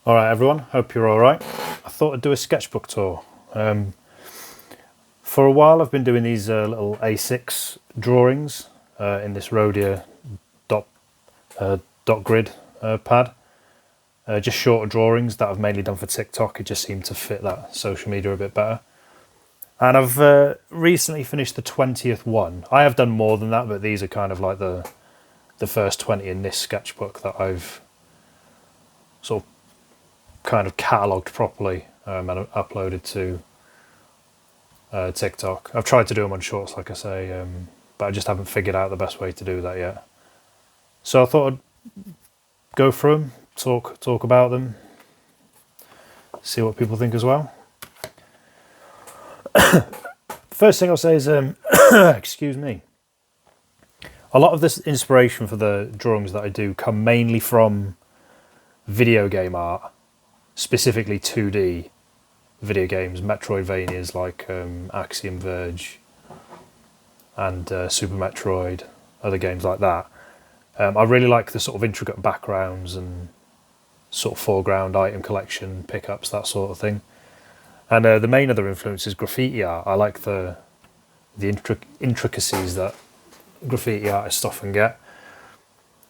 All right, everyone. Hope you're all right. I thought I'd do a sketchbook tour. For a while, I've been doing these little A6 drawings in this Rhodia dot dot grid pad. Just shorter drawings that I've mainly done for TikTok. It just seemed to fit that social media a bit better. And I've recently finished the 20th one. I have done more than that, but these are kind of like the first 20 in this sketchbook that I've sort of kind of catalogued properly and uploaded to TikTok. I've tried to do them on shorts, like I say, but I just haven't figured out the best way to do that yet. So I thought I'd go through them, talk about them, see what people think as well. First thing I'll say is, excuse me. A lot of this inspiration for the drawings that I do come mainly from video game art, specifically 2D video games, Metroidvanias like Axiom Verge and Super Metroid, other games like that. I really like the sort of intricate backgrounds and sort of foreground item collection, pickups, that sort of thing. And the main other influence is graffiti art. I like the intricacies that graffiti artists often get.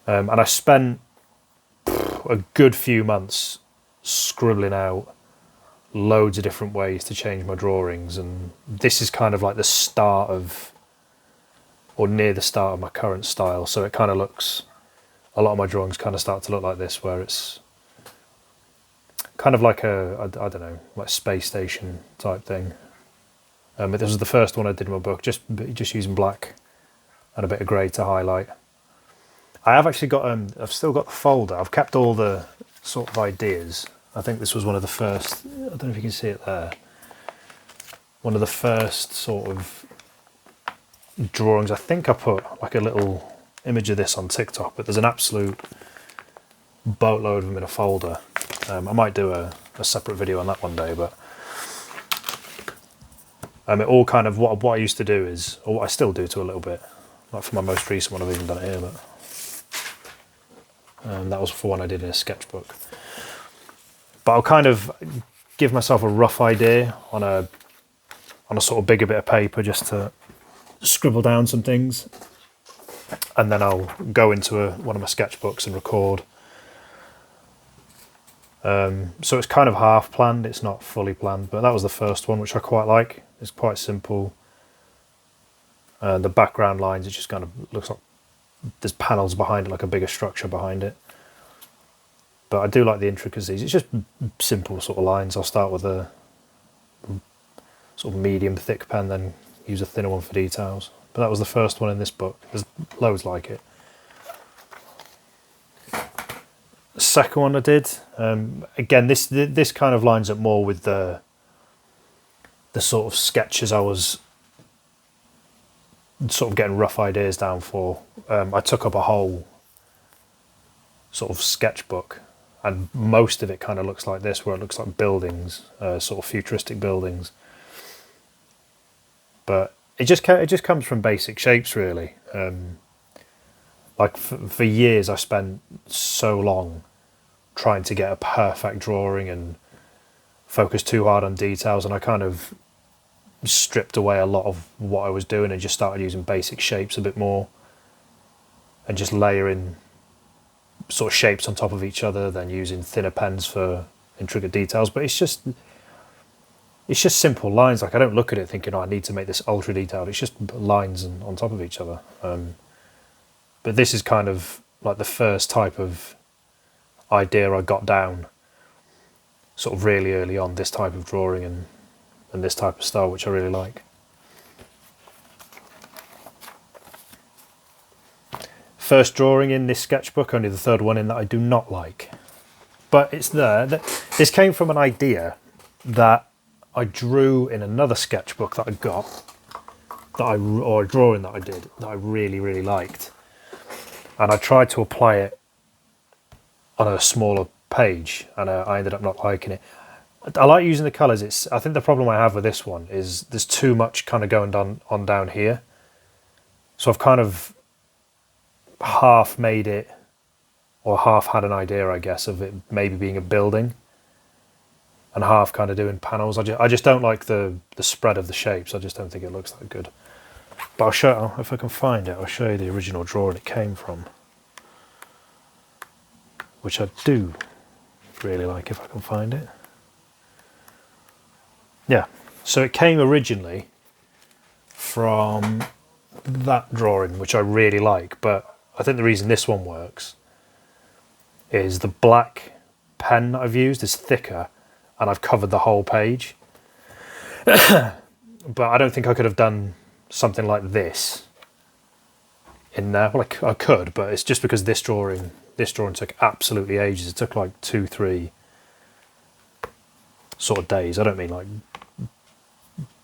And I spent a good few months scribbling out loads of different ways to change my drawings, and this is kind of like the start of, or near the start of, my current style. So it kind of looks, a lot of my drawings kind of start to look like this, where it's kind of like I don't know, like space station type thing. But this was the first one I did in my book, just using black and a bit of grey to highlight. I have actually got I've still got the folder. I've kept all the sort of ideas. I think this was one of the first, I don't know if you can see it there, one of the first sort of drawings. I think I put like a little image of this on TikTok, but there's an absolute boatload of them in a folder. I might do a separate video on that one day, but it all kind of, what I used to do is, or what I still do to a little bit, like for my most recent one, I've even done it here, but that was for one I did in a sketchbook. But I'll kind of give myself a rough idea on a sort of bigger bit of paper, just to scribble down some things, and then I'll go into one of my sketchbooks and record. So it's kind of half planned, it's not fully planned, but that was the first one, which I quite like. It's quite simple. The background lines, it just kind of looks like there's panels behind it, like a bigger structure behind it. But I do like the intricacies. It's just simple sort of lines. I'll start with a sort of medium thick pen, then use a thinner one for details. But that was the first one in this book. There's loads like it. The second one I did, again, this kind of lines up more with the sort of sketches I was sort of getting rough ideas down for. I took up a whole sort of sketchbook, and most of it kind of looks like this, where it looks like buildings, sort of futuristic buildings. But it just comes from basic shapes, really. Like for years, I spent so long trying to get a perfect drawing and focus too hard on details, and I kind of stripped away a lot of what I was doing and just started using basic shapes a bit more, and just layering sort of shapes on top of each other, then using thinner pens for intricate details. But it's just simple lines. Like, I don't look at it thinking, oh, I need to make this ultra detailed. It's just lines on top of each other. But this is kind of like the first type of idea I got down sort of really early on, this type of drawing and this type of style, which I really like. First drawing in this sketchbook, only the third one in, that I do not like. But it's there. This came from an idea that I drew in another sketchbook that I got, or a drawing that I did, that I really, really liked. And I tried to apply it on a smaller page, and I ended up not liking it. I like using the colours. I think the problem I have with this one is there's too much kind of going down here. So I've kind of half made it or half had an idea, I guess, of it maybe being a building, and half kind of doing panels. I just don't like the spread of the shapes. I just don't think it looks that good. But I'll show, if I can find it, I'll show you the original drawing it came from, which I do really like if I can find it. Yeah, so it came originally from that drawing, which I really like, but I think the reason this one works is the black pen that I've used is thicker and I've covered the whole page. But I don't think I could have done something like this in there. Well, I could, but it's just because this drawing took absolutely ages. It took like 2-3 sort of days. I don't mean like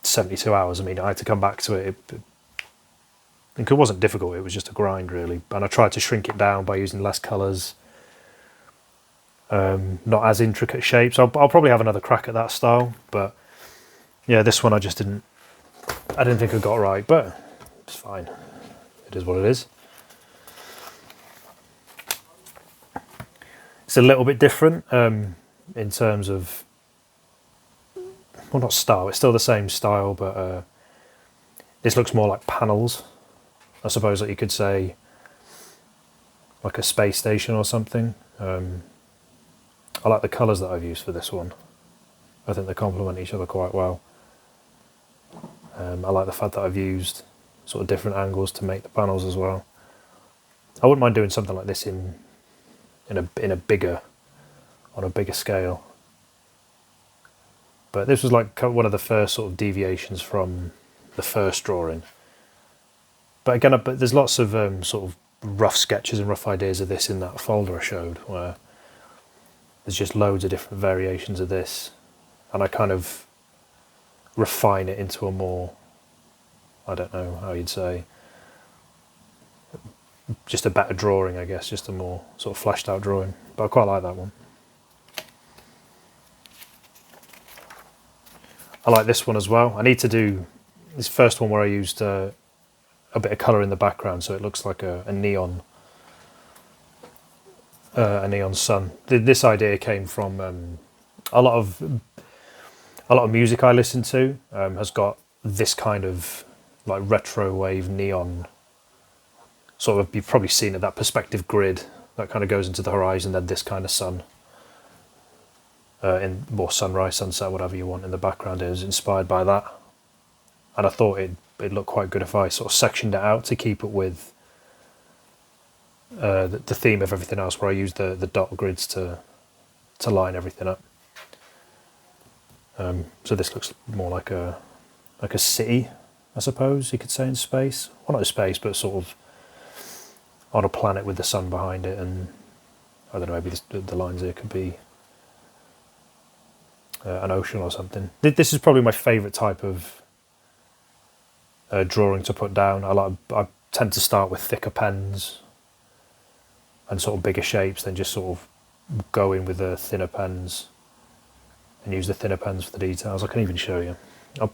72 hours. I mean, I had to come back to it. It wasn't difficult, it was just a grind really. And I tried to shrink it down by using less colours. Not as intricate shapes. I'll probably have another crack at that style, but yeah, this one I didn't think I got right, but it's fine. It is what it is. It's a little bit different in terms of, well, not style, it's still the same style, but this looks more like panels. I suppose that you could say like a space station or something. I like the colours that I've used for this one. I think they complement each other quite well. I like the fact that I've used sort of different angles to make the panels as well. I wouldn't mind doing something like this on a bigger scale. But this was like one of the first sort of deviations from the first drawing. But again, there's lots of sort of rough sketches and rough ideas of this in that folder I showed, where there's just loads of different variations of this, and I kind of refine it into a more, I don't know how you'd say, just a better drawing, I guess, just a more sort of fleshed out drawing. But I quite like that one. I like this one as well. I need to do this first one where I used a bit of colour in the background, so it looks like a neon sun. This idea came from a lot of music I listen to has got this kind of like retro wave neon sort of, you've probably seen it, that perspective grid that kind of goes into the horizon, then this kind of sun in more sunrise, sunset, whatever you want in the background is inspired by that. And I thought it'd look quite good if I sort of sectioned it out to keep it with the theme of everything else, where I used the dot grids to line everything up. So this looks more like a city, I suppose you could say, in space. Well, not in space, but sort of on a planet with the sun behind it, and I don't know, maybe the lines here could be an ocean or something. This is probably my favourite type of drawing to put down. I tend to start with thicker pens and sort of bigger shapes, then just sort of go in with the thinner pens and use the thinner pens for the details. I can even show you. I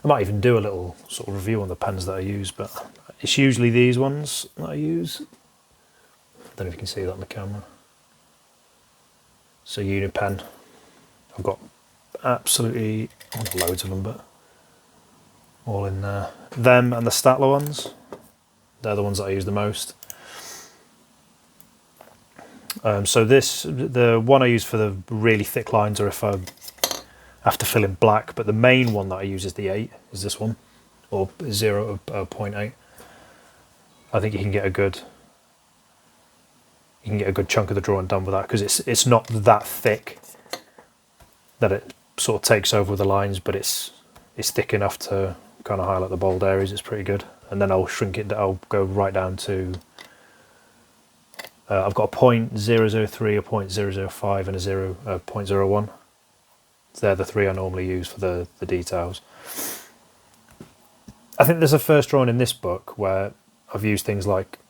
might even do a little sort of review on the pens that I use, but it's usually these ones that I use. I don't know if you can see that on the camera. So Unipen. I've got absolutely loads of them, but all in there. Them and the Statler ones, they're the ones that I use the most. So the one I use for the really thick lines, or if I have to fill in black, but the main one that I use is the 8, is this one, or 0.8. I think you can get a good chunk of the drawing done with that, because it's not that thick that it sort of takes over the lines, but it's thick enough to kind of highlight the bold areas. It's pretty good. And then I'll shrink it, I'll go right down to I've got a 0.003, a 0.005 and a 0.01. They're the three I normally use for the details. I think there's a first drawing in this book where I've used things like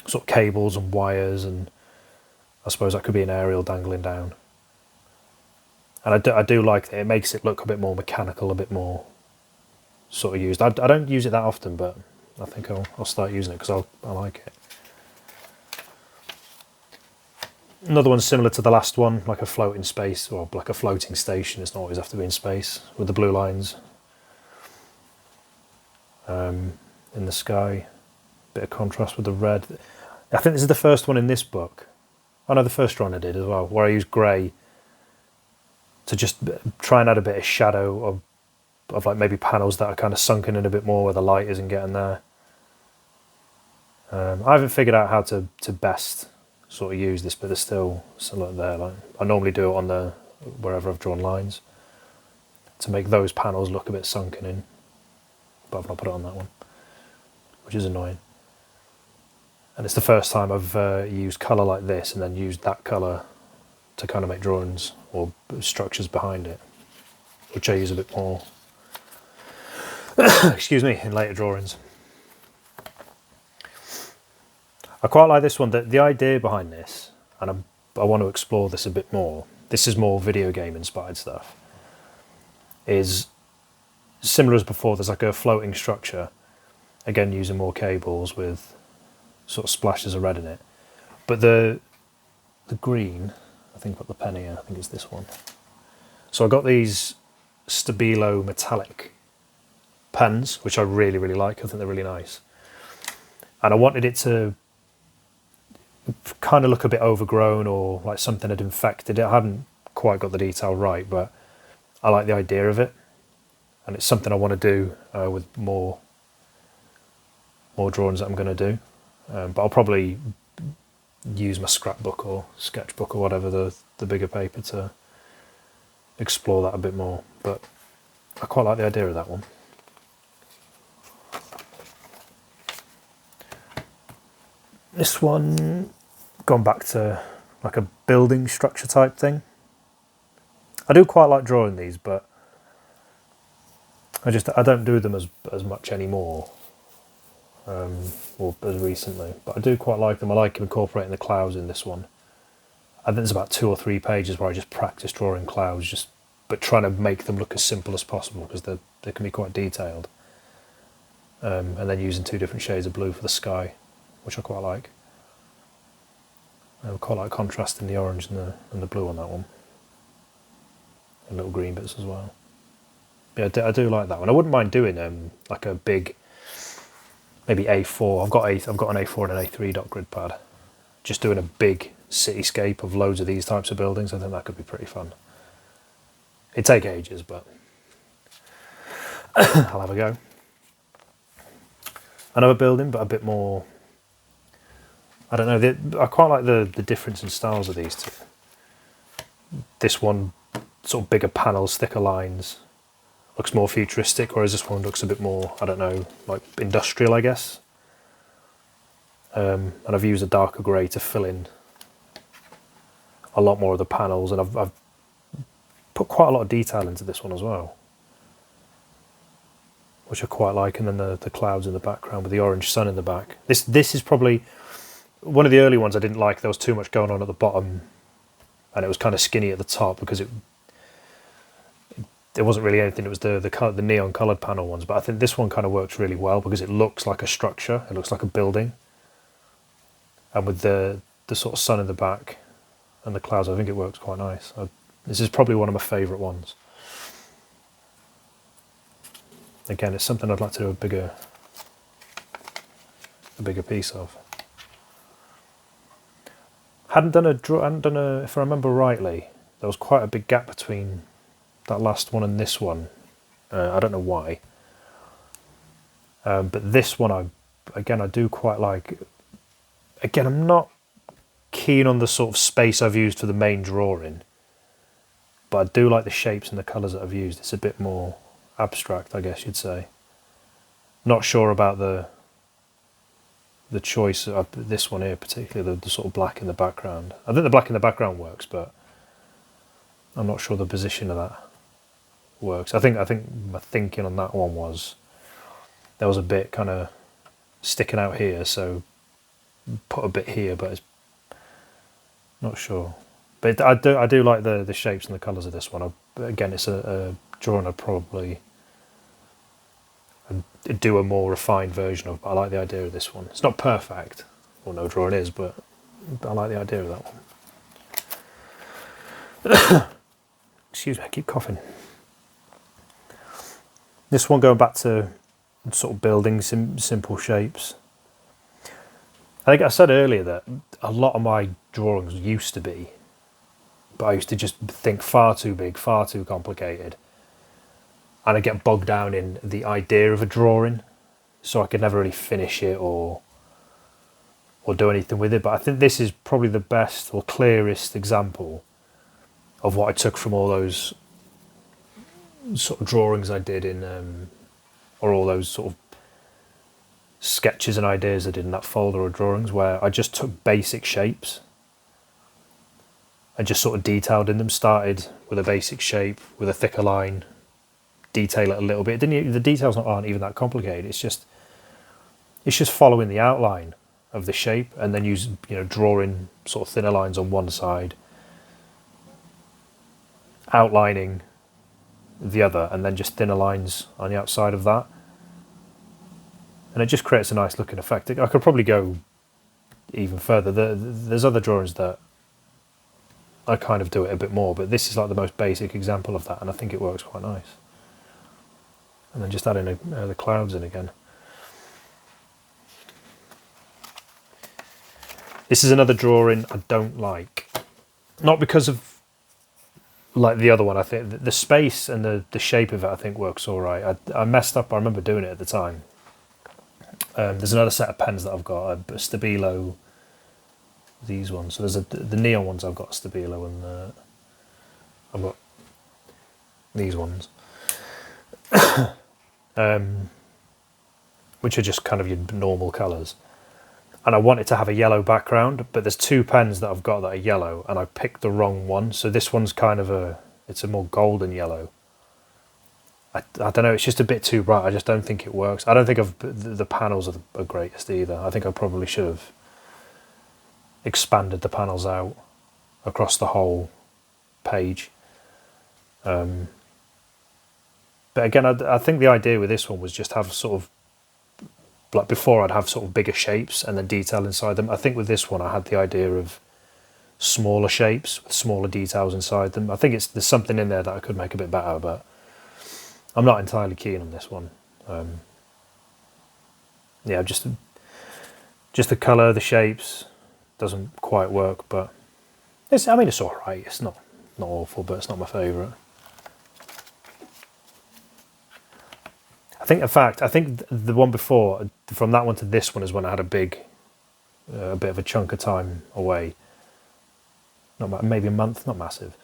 sort of cables and wires, and I suppose that could be an aerial dangling down. And I do like that. It makes it look a bit more mechanical, a bit more sort of used. I don't use it that often, but I think I'll start using it because I like it. Another one similar to the last one, like a floating space, or like a floating station. It's not always have to be in space, with the blue lines in the sky. Bit of contrast with the red. I think this is the first one in this book. I know the first drawing I did as well, where I used grey to just try and add a bit of shadow of like maybe panels that are kind of sunken in a bit more where the light isn't getting there. I haven't figured out how to best sort of use this, but there's still something there. Like I normally do it on the wherever I've drawn lines to make those panels look a bit sunken in, but I've not put it on that one, which is annoying. And it's the first time I've used colour like this and then used that colour to kind of make drawings or structures behind it, which I use a bit more excuse me, in later drawings. I quite like this one. The idea behind this, and I want to explore this a bit more, this is more video game inspired stuff, is similar as before. There's like a floating structure, again using more cables with sort of splashes of red in it. But the green, I think I've got the pen here, I think it's this one. So I got these Stabilo metallic pens, which I really, really like. I think they're really nice. And I wanted it to kind of look a bit overgrown or like something had infected it. I haven't quite got the detail right, but I like the idea of it. And it's something I want to do with more drawings that I'm going to do. But I'll probably use my scrapbook or sketchbook or whatever, the bigger paper, to explore that a bit more. But I quite like the idea of that one. This one, gone back to like a building structure type thing. I do quite like drawing these, but I don't do them as much anymore, or as recently. But I do quite like them. I like incorporating the clouds in this one. I think there's about 2 or 3 pages where I just practice drawing clouds, but trying to make them look as simple as possible, because they can be quite detailed. And then using 2 different shades of blue for the sky, which I quite like. I quite like contrasting the orange and the blue on that one, and little green bits as well. Yeah, I do like that one. I wouldn't mind doing like a big, maybe A4. I've got an A4 and an A3 dot grid pad. Just doing a big cityscape of loads of these types of buildings. I think that could be pretty fun. It'd take ages, but I'll have a go. Another building, but a bit more, I don't know, I quite like the difference in styles of these two. This one, sort of bigger panels, thicker lines, looks more futuristic, whereas this one looks a bit more, I don't know, like industrial, I guess. And I've used a darker grey to fill in a lot more of the panels, and I've put quite a lot of detail into this one as well, which I quite like. And then the clouds in the background with the orange sun in the back. This is probably one of the early ones I didn't like. There was too much going on at the bottom, and it was kind of skinny at the top because there wasn't really anything. It was the neon coloured panel ones. But I think this one kind of works really well because it looks like a structure. It looks like a building, and with the sort of sun in the back and the clouds, I think it works quite nice. This is probably one of my favourite ones. Again, it's something I'd like to do a bigger piece of. Hadn't done a, if I remember rightly, there was quite a big gap between that last one and this one. I don't know why. But this one, I do quite like. Again, I'm not keen on the sort of space I've used for the main drawing, but I do like the shapes and the colours that I've used. It's a bit more abstract, I guess you'd say. Not sure about the choice of this one here, particularly the sort of black in the background. I think the black in the background works, but I'm not sure the position of that works. I think my thinking on that one was there was a bit kind of sticking out here, so put a bit here, but it's not sure. But I do like the shapes and the colours of this one. Again, it's a drawing I'd probably do a more refined version of, but I like the idea of this one. It's not perfect, well, no drawing is, but I like the idea of that one. Excuse me, I keep coughing. This one going back to sort of building simple shapes. I think I said earlier that a lot of my drawings used to be, but I used to just think far too big, far too complicated. And I get bogged down in the idea of a drawing, so I could never really finish it or do anything with it. But I think this is probably the best or clearest example of what I took from all those sort of drawings I did in, or all those sort of sketches and ideas I did in that folder of drawings, where I just took basic shapes and just sort of detailed in them. Started with a basic shape with a thicker line, detail it a little bit. The details aren't even that complicated. It's just following the outline of the shape, and then drawing sort of thinner lines on one side, outlining the other, and then just thinner lines on the outside of that, and it just creates a nice looking effect. I could probably go even further. There's other drawings that I kind of do it a bit more, but this is like the most basic example of that, and I think it works quite nice. And then just adding the clouds in again. This is another drawing I don't like. Not because of like the other one. I think the space and the shape of it I think works all right. I messed up. I remember doing it at the time. There's another set of pens that I've got, a Stabilo, these ones. So there's the neon ones I've got Stabilo, and I've got these ones. Which are just kind of your normal colours. And I want it to have a yellow background, but there's two pens that I've got that are yellow, and I picked the wrong one. So this one's kind of it's a more golden yellow. I don't know, it's just a bit too bright. I just don't think it works. I don't think the panels are the greatest either. I think I probably should have expanded the panels out across the whole page. But again, I think the idea with this one was just have sort of, like before I'd have sort of bigger shapes and then detail inside them. I think with this one I had the idea of smaller shapes with smaller details inside them. I think there's something in there that I could make a bit better, but I'm not entirely keen on this one. Yeah, just the colour, the shapes doesn't quite work, but it's alright. It's not awful, but it's not my favourite. I think the one before, from that one to this one, is when I had a bit of a chunk of time away. Maybe a month, not massive.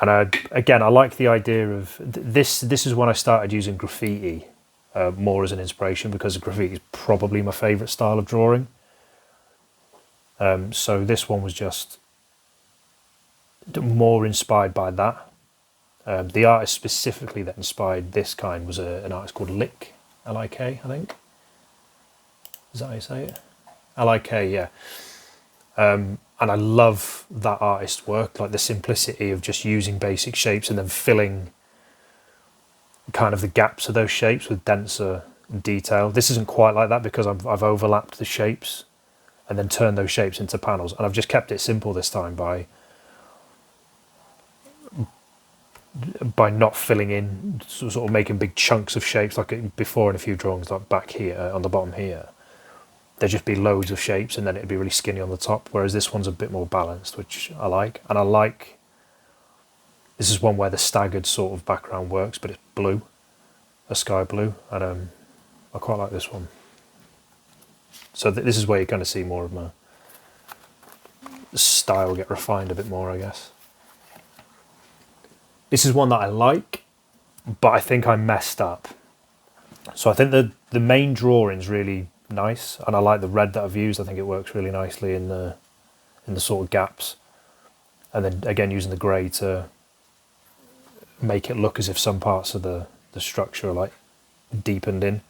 And I like the idea of this. This is when I started using graffiti more as an inspiration, because graffiti is probably my favourite style of drawing. So this one was just more inspired by that. The artist specifically that inspired this kind was an artist called Lick, L-I-K, I think. Is that how you say it? L-I-K, yeah. And I love that artist's work, like the simplicity of just using basic shapes and then filling kind of the gaps of those shapes with denser detail. This isn't quite like that because I've overlapped the shapes and then turned those shapes into panels. And I've just kept it simple this time by not filling in, sort of making big chunks of shapes like before in a few drawings, like back here on the bottom here. There'd just be loads of shapes and then it'd be really skinny on the top, whereas this one's a bit more balanced, which I like. And I like, this is one where the staggered sort of background works, but it's blue, a sky blue, and I quite like this one. So this is where you're going to see more of my style get refined a bit more, I guess. This is one that I like, but I think I messed up. So I think the main drawing's really nice, and I like the red that I've used. I think it works really nicely in the sort of gaps. And then again using the grey to make it look as if some parts of the structure are like deepened in.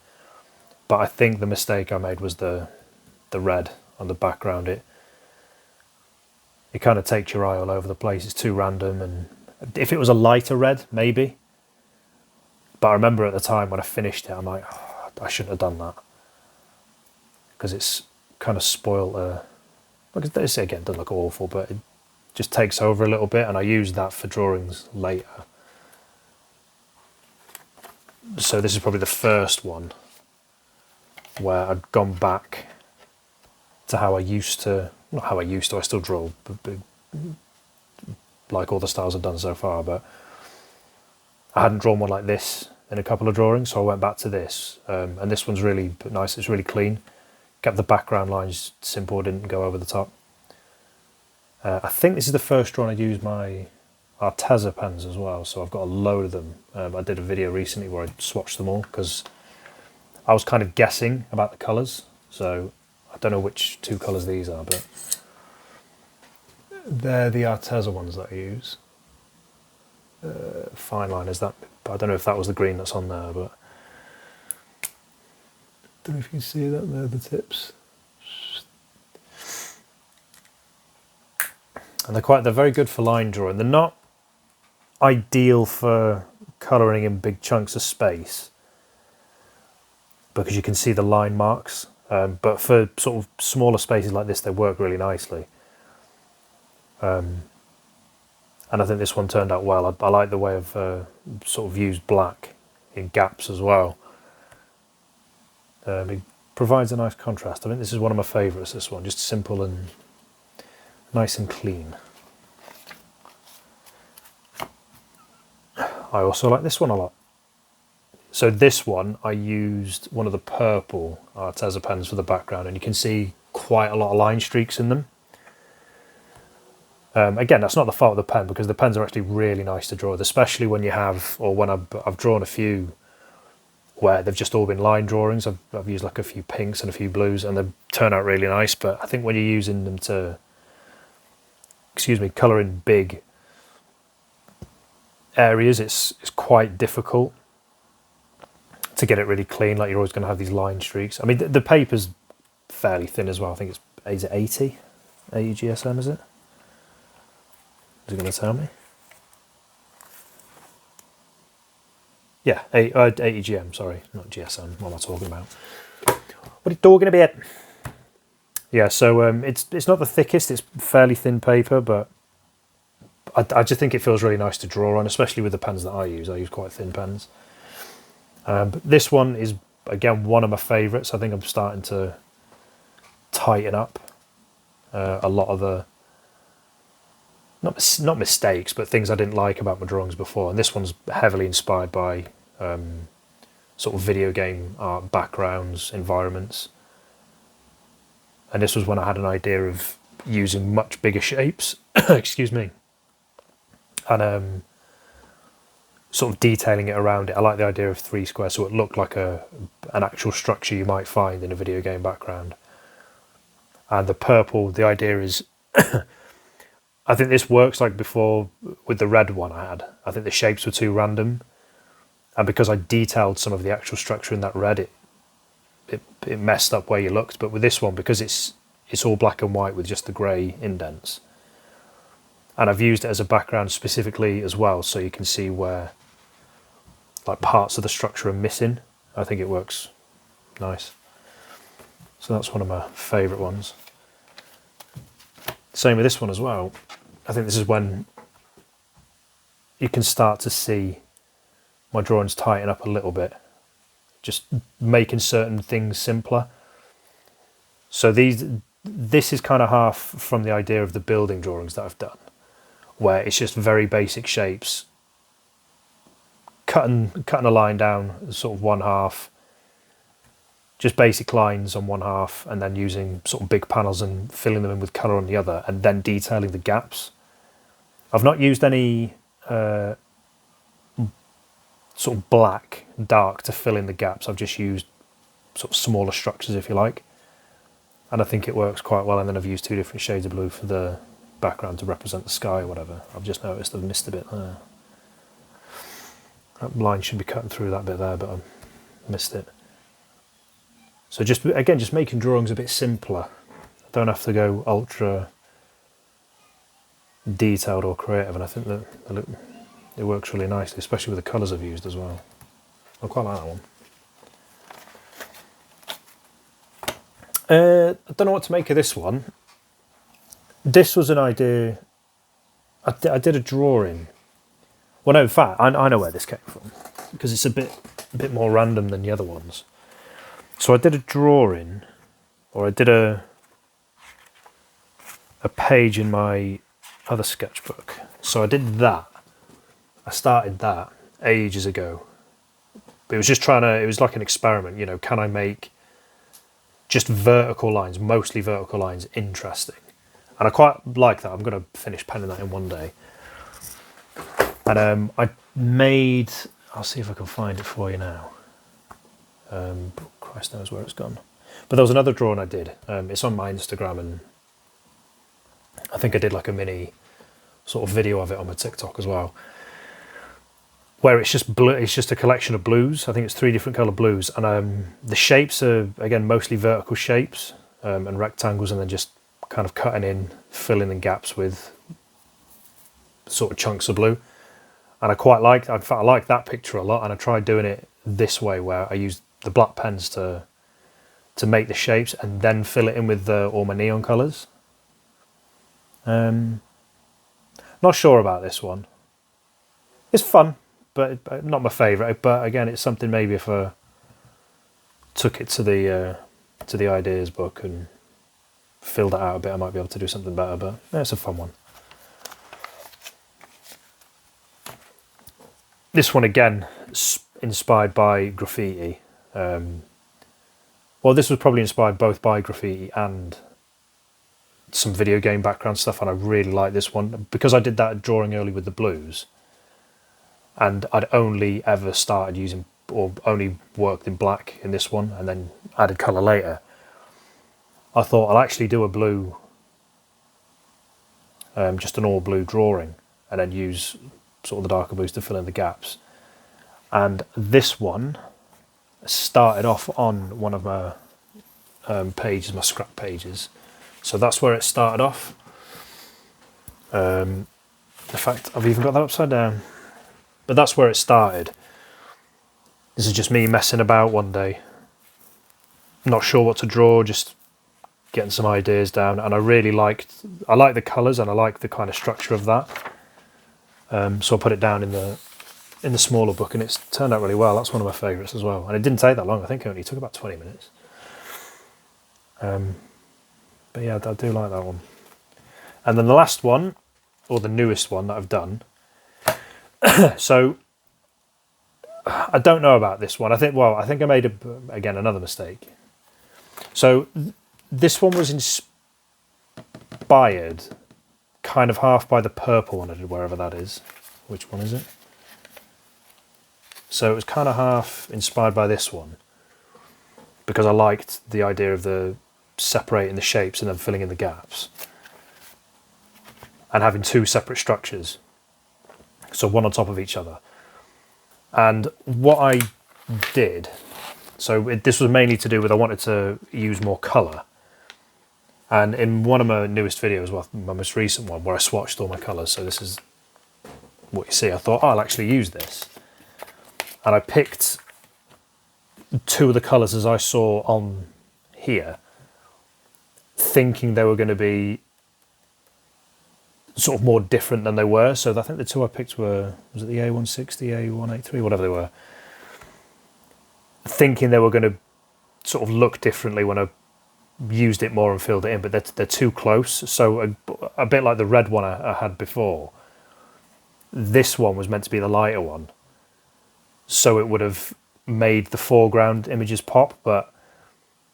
But I think the mistake I made was the red on the background. It kind of takes your eye all over the place. It's too random, and if it was a lighter red, maybe. But I remember at the time when I finished it, I'm like, oh, I shouldn't have done that, because it's kind of spoiled. This again doesn't look awful, but just takes over a little bit, and I use that for drawings later. So this is probably the first one where I've gone back to how I used to, not how I used to, I still draw but like all the styles I've done so far, but I hadn't drawn one like this in a couple of drawings, so I went back to this, and this one's really nice. It's really clean, kept the background lines simple, didn't go over the top. I think this is the first drawing I used my Arteza pens as well, so I've got a load of them. I did a video recently where I swatched them all because I was kind of guessing about the colours, so I don't know which two colours these are, but they're the Arteza ones that I use. Fine line is that, I don't know if that was the green that's on there, but I don't know if you can see that there, the tips. And they're very good for line drawing. They're not ideal for colouring in big chunks of space because you can see the line marks, but for sort of smaller spaces like this they work really nicely. And I think this one turned out well. I like the way I've sort of used black in gaps as well. It provides a nice contrast. I think this is one of my favourites, this one, just simple and nice and clean. I also like this one a lot. So this one, I used one of the purple Arteza pens for the background, and you can see quite a lot of line streaks in them. Again, that's not the fault of the pen, because the pens are actually really nice to draw with, especially when you have, or when I've drawn a few where they've just all been line drawings. I've used like a few pinks and a few blues, and they turn out really nice. But I think when you're using them to, colour in big areas, it's quite difficult to get it really clean. Like, you're always going to have these line streaks. I mean, the paper's fairly thin as well. I think is it 80 GSM, is it? Is it going to tell me? Yeah, 80 GM, sorry, not GSM. What am I talking about? What are you talking about? Yeah, so it's not the thickest, it's fairly thin paper, but I just think it feels really nice to draw on, especially with the pens that I use. I use quite thin pens. But this one is, again, one of my favourites. I think I'm starting to tighten up a lot of the, not mistakes, but things I didn't like about my drawings before. And this one's heavily inspired by sort of video game art backgrounds, environments. And this was when I had an idea of using much bigger shapes, excuse me, and sort of detailing it around it. I like the idea of 3 squares, so it looked like an actual structure you might find in a video game background. And the purple, the idea is, I think this works like before with the red one I had. I think the shapes were too random, and because I detailed some of the actual structure in that red, it messed up where you looked. But with this one, because it's all black and white with just the grey indents, and I've used it as a background specifically as well, so you can see where like parts of the structure are missing. I think it works nice. So that's one of my favourite ones. Same with this one as well. I think this is when you can start to see my drawings tighten up a little bit, just making certain things simpler. So this is kind of half from the idea of the building drawings that I've done, where it's just very basic shapes, cutting a line down sort of one half, just basic lines on one half, and then using sort of big panels and filling them in with colour on the other, and then detailing the gaps. I've not used any sort of black, dark to fill in the gaps. I've just used sort of smaller structures, if you like, and I think it works quite well. And then I've used 2 different shades of blue for the background to represent the sky or whatever. I've just noticed I've missed a bit there. That line should be cutting through that bit there, but I missed it. So just making drawings a bit simpler. I don't have to go ultra detailed or creative, and I think that it works really nicely, especially with the colours I've used as well. I quite like that one. I don't know what to make of this one. This was an idea I did a drawing. Well, no, in fact, I know where this came from because it's a bit more random than the other ones. So I did a drawing, or I did a page in my other sketchbook. So I did that. I started that ages ago. But it was just it was like an experiment, you know, can I make just vertical lines, mostly vertical lines, interesting? And I quite like that. I'm going to finish penning that in one day. And I made, I'll see if I can find it for you now. Christ knows where it's gone. But there was another drawing I did. It's on my Instagram, and I think I did like a mini sort of video of it on my TikTok as well, where it's just blue. It's just a collection of blues. I think it's 3 different colour blues, and the shapes are again mostly vertical shapes and rectangles, and then just kind of cutting in, filling in gaps with sort of chunks of blue. And I quite liked. In fact, I liked that picture a lot, and I tried doing it this way, where I used the black pens to make the shapes, and then fill it in with all my neon colours. Not sure about this one. It's fun, but not my favourite. But again, it's something maybe if I took it to the ideas book and filled it out a bit, I might be able to do something better. But yeah, it's a fun one. This one again, inspired by graffiti. Well, this was probably inspired both by graffiti and some video game background stuff, and I really like this one because I did that drawing early with the blues, and I'd only ever started using or only worked in black in this one, and then added colour later. I thought I'll actually do a blue, just an all blue drawing, and then use sort of the darker blues to fill in the gaps. And this one started off on one of my pages, my scrap pages. So that's where it started off. In fact, I've even got that upside down. But that's where it started. This is just me messing about one day. Not sure what to draw, just getting some ideas down. And I like the colours, and I like the kind of structure of that. So I put it down in the smaller book, and it's turned out really well. That's one of my favourites as well. And it didn't take that long. I think it only took about 20 minutes. But yeah, I do like that one. And then the last one, or the newest one that I've done. So I don't know about this one. I think I made again another mistake. So this one was inspired kind of half by the purple one I did, wherever that is. Which one is it? So it was kind of half inspired by this one, because I liked the idea of the separating the shapes and then filling in the gaps, and having 2 separate structures, so one on top of each other. And what I did, this was mainly to do with I wanted to use more colour. And in one of my newest videos, well, my most recent one, where I swatched all my colours, so this is what you see, I thought, I'll actually use this. And I picked 2 of the colours as I saw on here, thinking they were going to be sort of more different than they were. So I think the 2 I picked was it the A160, A183, whatever they were. Thinking they were going to sort of look differently when I used it more and filled it in, but they're too close. So a bit like the red one I had before, this one was meant to be the lighter one. So it would have made the foreground images pop, but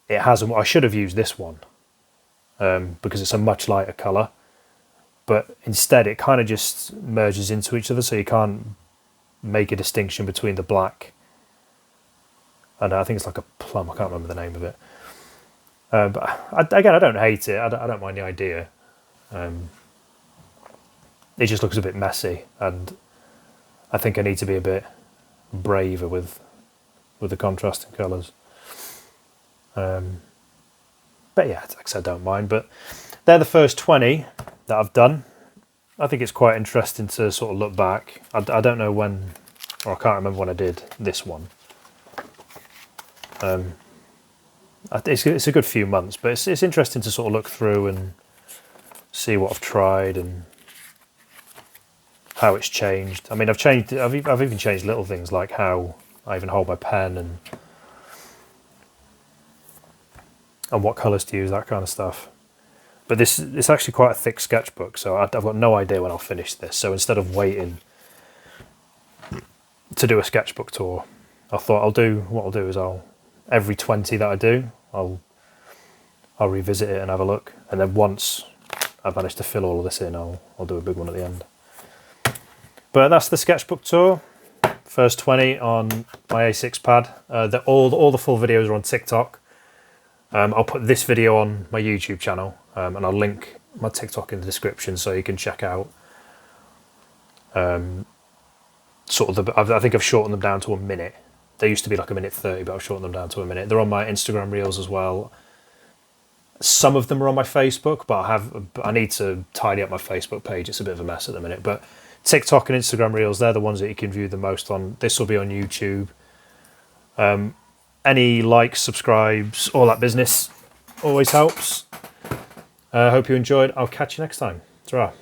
it hasn't. I should have used this one because it's a much lighter colour. But instead it kind of just merges into each other, so you can't make a distinction between the black and I think it's like a plum, I can't remember the name of it. But again, I don't hate it, I don't mind the idea. It just looks a bit messy, and I think I need to be a bit braver with the contrasting colours. But yeah, like I said, I don't mind. But they're the first 20 that I've done. I think it's quite interesting to sort of look back. I don't know when, or I can't remember when I did this one. It's a good few months, but it's interesting to sort of look through and see what I've tried and how it's changed. I mean, I've even changed little things like how I even hold my pen and what colours to use, that kind of stuff. But it's actually quite a thick sketchbook, so I've got no idea when I'll finish this. So instead of waiting to do a sketchbook tour, I thought what I'll do is every 20 that I do, I'll revisit it and have a look, and then once I've managed to fill all of this in, I'll do a big one at the end. But that's the sketchbook tour. First 20 on my A6 pad. All the full videos are on TikTok. I'll put this video on my YouTube channel, and I'll link my TikTok in the description so you can check out. I think I've shortened them down to a minute. They used to be like a minute 30, but I've shortened them down to a minute. They're on my Instagram Reels as well. Some of them are on my Facebook, but I need to tidy up my Facebook page. It's a bit of a mess at the minute. But TikTok and Instagram Reels, they're the ones that you can view the most on. This will be on YouTube. Any likes, subscribes, all that business always helps. I hope you enjoyed. I'll catch you next time. Ta-ra.